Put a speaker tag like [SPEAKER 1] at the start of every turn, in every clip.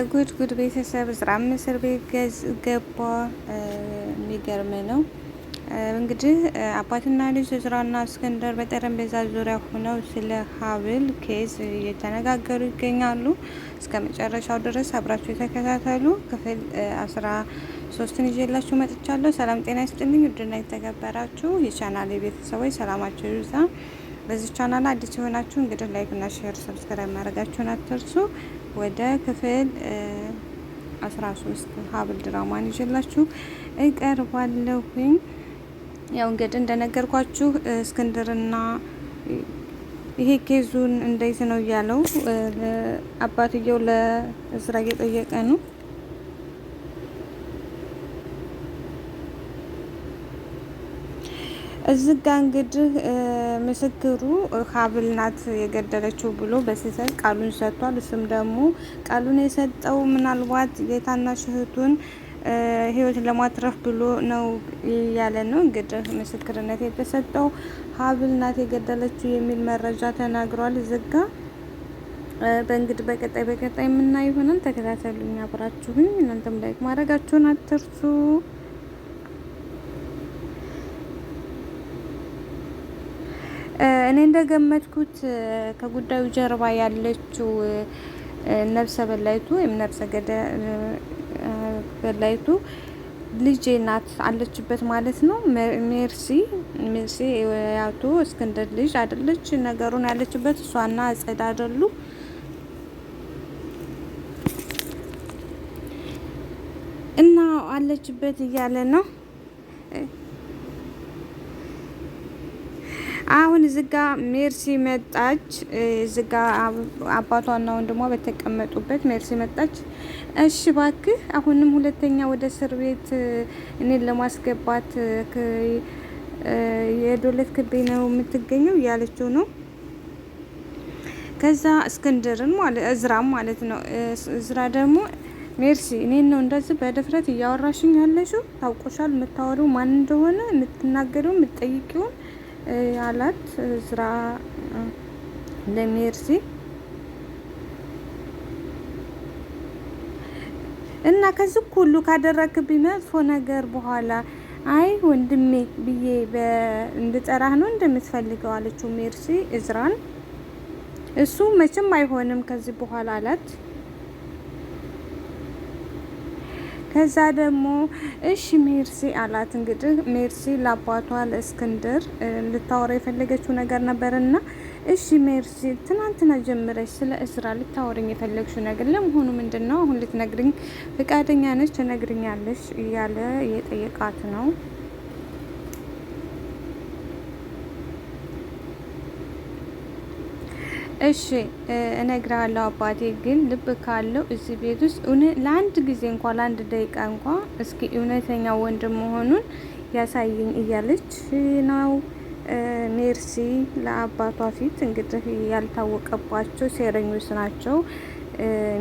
[SPEAKER 1] ጉድ ጉድ ቤተሰብ እስራም እስር ቤት ገባ። የሚገርም ነው እንግዲህ አባትና ልጅ እዝራና እስክንድር በጠረጴዛ ዙሪያ ሆነው ስለ ሀብል ኬዝ እየተነጋገሩ ይገኛሉ። እስከ መጨረሻው ድረስ አብራችሁ የተከታተሉ። ክፍል 13ን ይዤላችሁ መጥቻለሁ። ሰላም ጤና ይስጥልኝ ውድና የተከበራችሁ የቻናል ቤተሰቦች ሰላማችሁ ይብዛ። በዚህ ቻናል አዲስ የሆናችሁ እንግዲህ ላይክ እና ሼር ሰብስክራይብ ማድረጋችሁን አትርሱ። ወደ ክፍል 13 ሀብል ድራማን ይዤላችሁ እቀርባለሁኝ። ያው እንግዲህ እንደነገርኳችሁ እስክንድርና ይሄ ኬዙን እንዴት ነው እያለው አባትየው ለእዝራ እየጠየቀ ነው። እዚህ ጋ እንግዲህ ምስክሩ ሀብል ናት የገደለችው ብሎ በስህተት ቃሉን ሰጥቷል። እሱም ደግሞ ቃሉን የሰጠው ምናልባት የታናሽ እህቱን ሕይወት ለማትረፍ ብሎ ነው ያለ ነው። እንግዲህ ምስክርነት የተሰጠው ሀብል ናት የገደለችው የሚል መረጃ ተናግሯል። እዚህ ጋ በእንግዲህ በቀጣይ የምናየው ይሆናል። ተከታተሉኝ አብራችሁኝ። እናንተም ላይክ ማድረጋችሁን አትርሱ። እኔ እንደገመትኩት ከጉዳዩ ጀርባ ያለችው ነፍሰ በላይቱ ወይም ነፍሰ በላይቱ ልጄ ናት አለችበት ማለት ነው። ሜርሲ ያቱ እስክንድር ልጅ አይደለች። ነገሩን ያለችበት እሷና አጸድ አይደሉ እና አለችበት እያለ ነው። አሁን እዚጋ ሜርሲ መጣች። እዚጋ አባቷና ወንድሟ በተቀመጡበት ሜርሲ መጣች። እሺ ባክህ አሁንም ሁለተኛ ወደ እስር ቤት እኔን ለማስገባት የዶለት ክቤ ነው የምትገኘው እያለችው ነው። ከዛ እስክንድርን እዝራም ማለት ነው። እዝራ ደግሞ ሜርሲ እኔን ነው እንደዚህ በድፍረት እያወራሽኝ ያለሽው? ታውቆሻል የምታወሪው ማን እንደሆነ የምትናገሪው የምትጠይቂውን አላት እዝራ ለሜርሲ። እና ከዚህ ሁሉ ካደረክብኝ መጥፎ ነገር በኋላ አይ ወንድሜ ብዬ እንድጠራህ ነው እንደምትፈልገው አለችው ሜርሲ እዝራን። እሱ መቼም አይሆንም ከዚህ በኋላ አላት። ከዛ ደግሞ እሺ ሜርሲ አላት። እንግዲህ ሜርሲ ለአባቷ ለእስክንድር ልታወራ የፈለገችው ነገር ነበርና እሺ ሜርሲ ትናንትና ጀምረሽ ስለ እስራ ልታወሪኝ የፈለግሽው ነገር ለመሆኑ ምንድነው? አሁን ልትነግሪኝ ፍቃደኛ ነች? ትነግሪኛለሽ እያለ የጠየቃት ነው። እሺ እነግርሃለሁ አባቴ፣ ግን ልብ ካለው እዚህ ቤት ውስጥ ለአንድ ጊዜ እንኳን ለአንድ ደቂቃ እንኳን እስኪ እውነተኛ ወንድም መሆኑን ያሳየኝ እያለች ነው ሜርሲ ለአባቷ ፊት። እንግዲህ ያልታወቀባቸው ሴረኞች ናቸው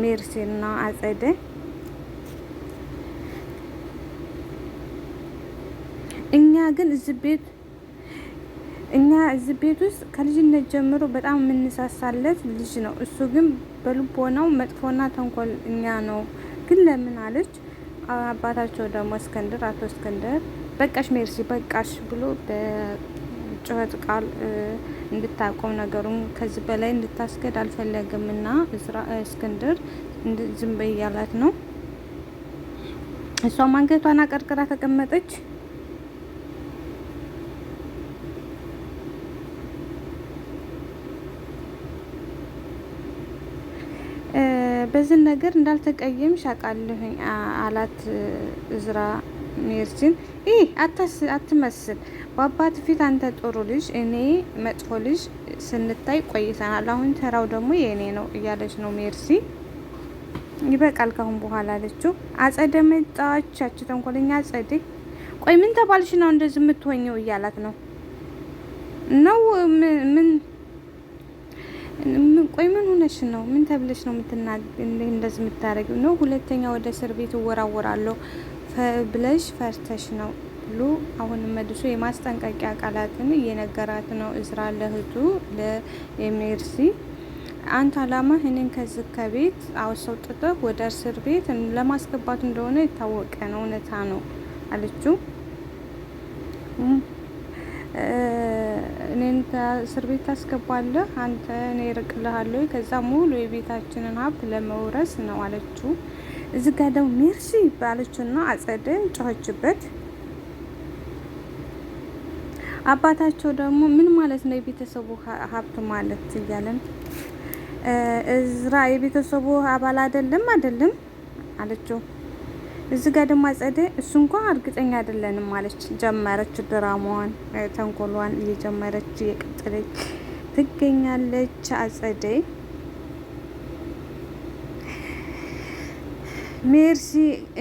[SPEAKER 1] ሜርሲና አጸደ። እኛ እዚህ ቤት ውስጥ ከልጅነት ጀምሮ በጣም የምንሳሳለት ልጅ ነው። እሱ ግን በልቦናው መጥፎና ተንኮል እኛ ነው። ግን ለምን አለች። አባታቸው ደግሞ እስክንድር አቶ እስክንድር በቃሽ ሜርሲ በቃሽ ብሎ በጩኸት ቃል እንድታቆም ነገሩን ከዚህ በላይ እንድታስገድ አልፈለግም እና እስክንድር ዝም በይ እያላት ነው። እሷም አንገቷን አቀርቅራ ተቀመጠች። በዚህ ነገር እንዳልተቀየምሽ አውቃለሁኝ አላት እዝራ ሜርሲን። አትመስል በአባት ፊት አንተ ጥሩ ልጅ እኔ መጥፎ ልጅ ስንታይ ቆይተናል። አሁን ተራው ደግሞ የእኔ ነው እያለች ነው ሜርሲ። ይበቃል ካሁን በኋላ አለችው። አጸደ መጣች። ያቺ ተንኮለኛ አጸደ። ቆይ ምን ተባልሽ ነው እንደዚህ የምትሆኘው እያላት ነው። ቆይ ምን ሆነሽ ነው? ምን ተብለሽ ነው እንደዚህ የምታረጊው ነው? ሁለተኛ ወደ እስር ቤት እወራወራለሁ ብለሽ ፈርተሽ ነው ብሎ አሁንም መልሶ የማስጠንቀቂያ ቃላትን እየነገራት ነው እዝራ ለእህቱ ለሜርሲ። አንተ አላማ እኔን ከዚህ ከቤት አውጥተህ ወደ እስር ቤት ለማስገባት እንደሆነ የታወቀ ነው፣ እውነታ ነው አለችው። እኔን እስር ቤት ታስገባለህ አንተ፣ እኔ እርቅልሃለሁ፣ ከዛ ሙሉ የቤታችንን ሀብት ለመውረስ ነው አለችው። እዚህ ጋር ደግሞ ሜርሲ ባለችውና አጸደ ጮኸችበት። አባታቸው ደግሞ ምን ማለት ነው የቤተሰቡ ሀብት ማለት እያለን እዝራ የቤተሰቡ አባል አይደለም አለችው። እዚህ ጋር ደግሞ አጸደ እሱ እንኳን እርግጠኛ አይደለንም ማለች ጀመረች። ድራማዋን ተንኮሏን እየጀመረች እየቀጠለች ትገኛለች። አጸደ ሜርሲ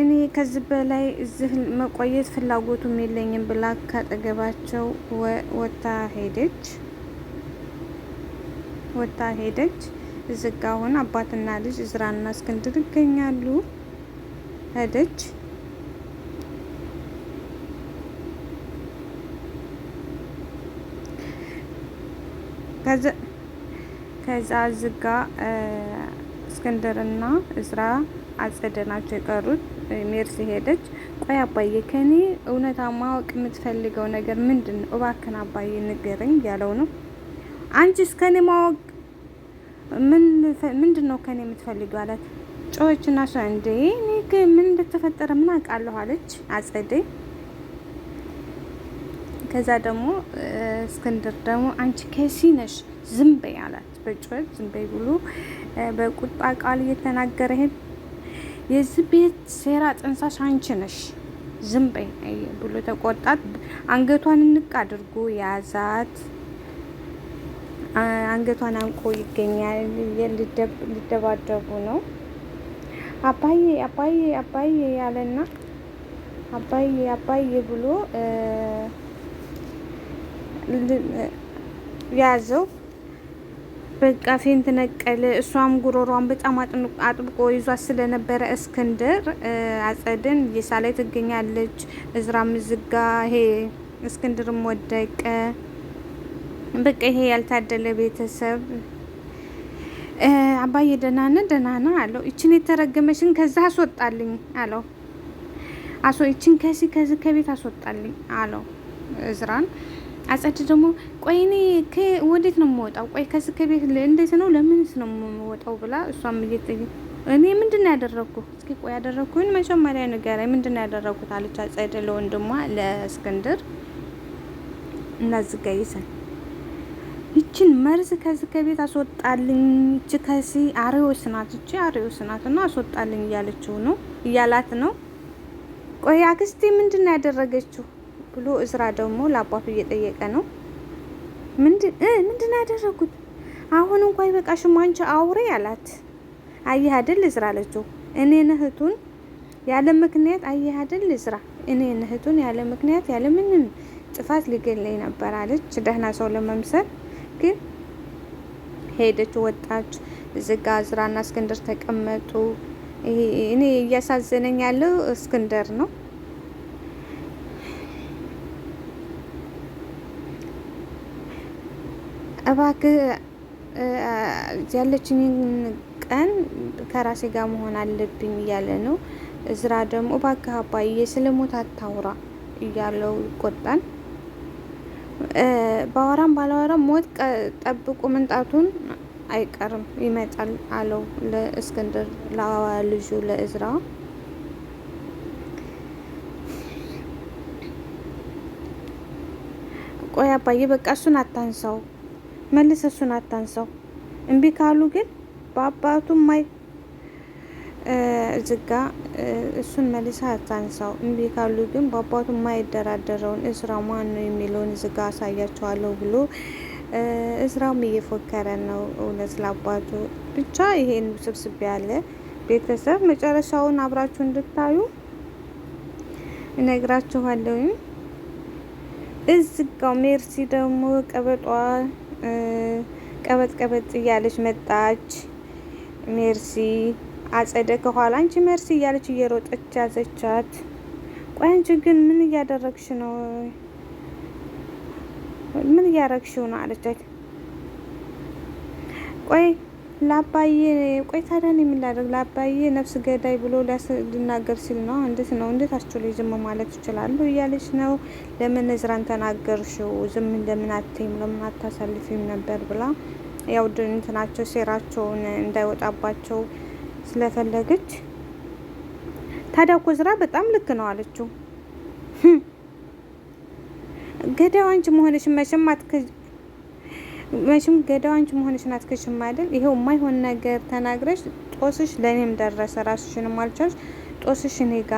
[SPEAKER 1] እኔ ከዚህ በላይ እዚህ መቆየት ፍላጎቱም የለኝም ብላ ካጠገባቸው ወታ ሄደች። እዚህ ጋ አሁን አባትና ልጅ እዝራና እስክንድር ይገኛሉ። ሄደች ከዛ እዚህ ጋ እስክንድርና እዝራ አጸደ ናቸው የቀሩት። ሜርሲ ሄደች። ቆይ አባዬ ከኔ እውነታ ማወቅ የምትፈልገው ነገር ምንድን ነው? እባክን አባዬ ንገረኝ ያለው ነው። አንቺስ ከኔ ማወቅ ምንድን ነው ከኔ የምትፈልገው አላት። ጮኸችና ሰው እንዴ ምን እንደተፈጠረ ምን አውቃለሁ አለች አጸደ። ከዛ ደግሞ እስክንድር ደግሞ አንቺ ከሲ ነሽ ዝም በይ አላት። በጩኸት ዝም በይ ብሎ በቁጣ ቃል እየተናገረ የዚህ ቤት ሴራ ጥንሳሽ አንቺ ነሽ ዝም በይ ብሎ ተቆጣት። አንገቷን እንቅ አድርጎ ያዛት። አንገቷን አንቆ ይገኛል። ሊደባደቡ ነው። አባዬ ያለና አባዬ ብሎ ያዘው። በቃ ፌንት ነቀለ። እሷም ጉሮሯን በጣም አጥብቆ ይዟት ስለነበረ እስክንድር አጸድን እየሳላይ ትገኛለች። እዝራም ዝጋ። ይሄ እስክንድርም ወደቀ። በቃ ይሄ ያልታደለ ቤተሰብ። አባዬ ደህና ነህ አለው። ይችን የተረገመሽን ከዛ አስወጣልኝ አለው። ይችን ከዚህ ከቤት አስወጣልኝ አለው እዝራን። አጸድ ደግሞ ቆይ እኔ ወዴት ነው የምወጣው? ቆይ ከዚህ ከቤት እንዴት ነው ለምንስ ነው የምወጣው ብላ እሷም እኔ ምንድን ነው ያደረኩት? እስኪ ቆይ ያደረኩኝ መጀመሪያ ንገረኝ፣ ምንድን ነው ያደረኩት አለች አጸድ ለወንድሟ ለእስክንድር። እናዝጋ ይሰን ይችን መርዝ ከዚህ ከቤት አስወጣልኝ፣ ይች ከሲ አሪዮስ ናት እና አስወጣልኝ እያላት ነው። ቆይ አክስቴ ምንድን ነው ያደረገችው ብሎ እዝራ ደግሞ ለአባቱ እየጠየቀ ነው። ምንድን ያደረጉት? አሁን እንኳን ይበቃሽም አንቺ አውሬ አላት። አየህ አይደል እዝራ አለችው። እኔን እህቱን ያለ ምክንያት አየህ አይደል እዝራ፣ እኔን እህቱን ያለ ምክንያት ያለ ምንም ጥፋት ሊገለኝ ነበር አለች። ደህና ሰው ለመምሰል ግን ሄደች፣ ወጣች። እዚጋ እዝራና እስክንድር ተቀመጡ። እኔ እያሳዘነኝ ያለው እስክንድር ነው። እባክህ ያለችኝን ቀን ከራሴ ጋር መሆን አለብኝ እያለ ነው። እዝራ ደግሞ እባክህ አባዬ ስለሞት አታውራ እያለው ይቆጣል። ባወራም ባላወራም ሞት ጠብቁ መምጣቱን አይቀርም ይመጣል አለው ለእስክንድር ለልጁ ለእዝራ። ቆይ አባዬ በቃ እሱን አታንሳው፣ መልስ እሱን አታንሳው። እምቢ ካሉ ግን በአባቱ ማይ ዝጋ እሱን መልስ አታንሳው። እምቢ ካሉ ግን በአባቱ ማይደራደረውን እዝራ ማን ነው የሚለውን ዝጋ አሳያቸዋለሁ ብሎ እዝራም እየፎከረ ነው። እውነት ለአባቱ ብቻ ይሄን ስብስብ ያለ ቤተሰብ መጨረሻውን አብራችሁ እንድታዩ እነግራችኋለሁ። እዝጋው ሜርሲ ደግሞ ቀበጥ እያለች መጣች። ሜርሲ አጸደ ከኋላ አንቺ ሜርሲ እያለች እየሮጠች ያዘቻት። ቆይ አንቺ ግን ምን እያደረግሽ ነው? ምን እያረግሽው ነው አለቻት። ቆይ ለአባዬ ቆይ ታዲያ እኔ ምን ላድርግ? ለአባዬ ነፍስ ገዳይ ብሎ ሊናገር ሲል ነው። እንዴት አስችሎ ዝም ማለት ይችላሉ? እያለች ነው። ለምን እዝራን ተናገርሽው? ዝም ለምን አትይም? ለምን አታሳልፊም ነበር ብላ ያው እንትናቸው ሴራቸውን እንዳይወጣባቸው ስለፈለገች ታዲያ እኮ እዝራ በጣም ልክ ነው አለችው። ገዳዩ አንቺ መሆንሽን መቼም ገዳዩ አንቺ መሆንሽን አትክሽም አይደል? ይሄው የማይሆን ነገር ተናግረሽ ጦስሽ ለእኔም ደረሰ፣ ራስሽንም አልቻልሽ፣ ጦስሽ እኔ ጋ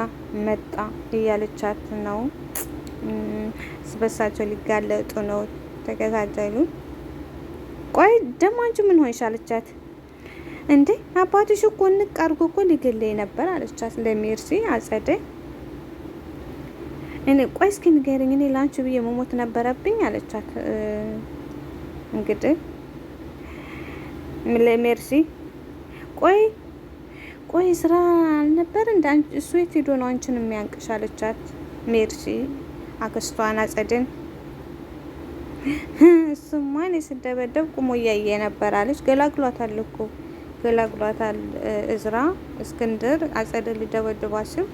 [SPEAKER 1] መጣ እያለቻት ነው። ስበሳቸው ሊጋለጡ ነው። ተከታተሉ። ቆይ ደግሞ አንቺ ምን ሆንሽ አለቻት። እንዴ አባትሽ እኮ ንቅ አድርጎ እኮ ሊገለኝ ነበር አለቻት ለሜርሲ አጸደ። እኔ ቆይ እስኪ ንገሪኝ፣ እኔ ላንቺ ብዬ መሞት ነበረብኝ አለቻት። እንግዲህ ለሜርሲ ቆይ ስራ አልነበር እንደ እሱ የት ሄዶ ነው አንቺን የሚያንቅሽ አለቻት ሜርሲ አክስቷን አጸደን። እሱማ እኔ ስደበደብ ቁሞ እያየ ነበር አለች። ገላግሏታል እኮ ገላግሏታል። እዝራ እስክንድር አጸደ ሊደበድባ ሲል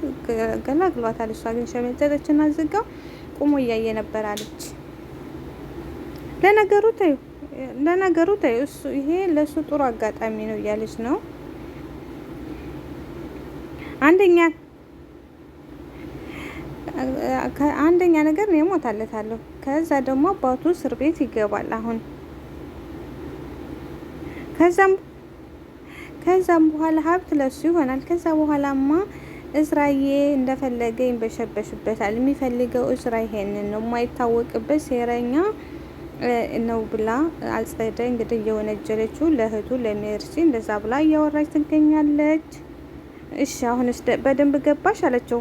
[SPEAKER 1] ገላግሏታል። እሷ ግን ሸመጠጠችና ዝጋው ቁሞ እያየ ነበር አለች። ለነገሩ ተይው እሱ ይሄ ለሱ ጥሩ አጋጣሚ ነው እያለች ነው። አንደኛ ነገር ነው ሞታለታለሁ። ከዛ ደግሞ አባቱ እስር ቤት ይገባል አሁን ከዛም በኋላ ሀብት ለሱ ይሆናል። ከዛ በኋላማ እዝራዬ እንደፈለገ ይንበሸበሽበታል። የሚፈልገው እዝራ ይሄንን ነው፣ የማይታወቅበት ሴረኛ ነው ብላ አጸደ እንግዲህ እየወነጀለችው ለእህቱ ለሜርሲ እንደዛ ብላ እያወራች ትገኛለች። እሺ አሁንስ በደንብ ገባሽ አለችው።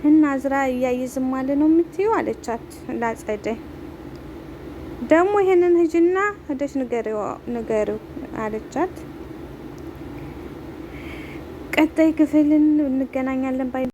[SPEAKER 1] እና እዝራ እያይዝም ማለት ነው የምትይው አለቻት ላጸደ። ደግሞ ይሄንን ህጅና ሄደሽ ንገሪው አለቻት። ቀጣይ ክፍልን እንገናኛለን ባይ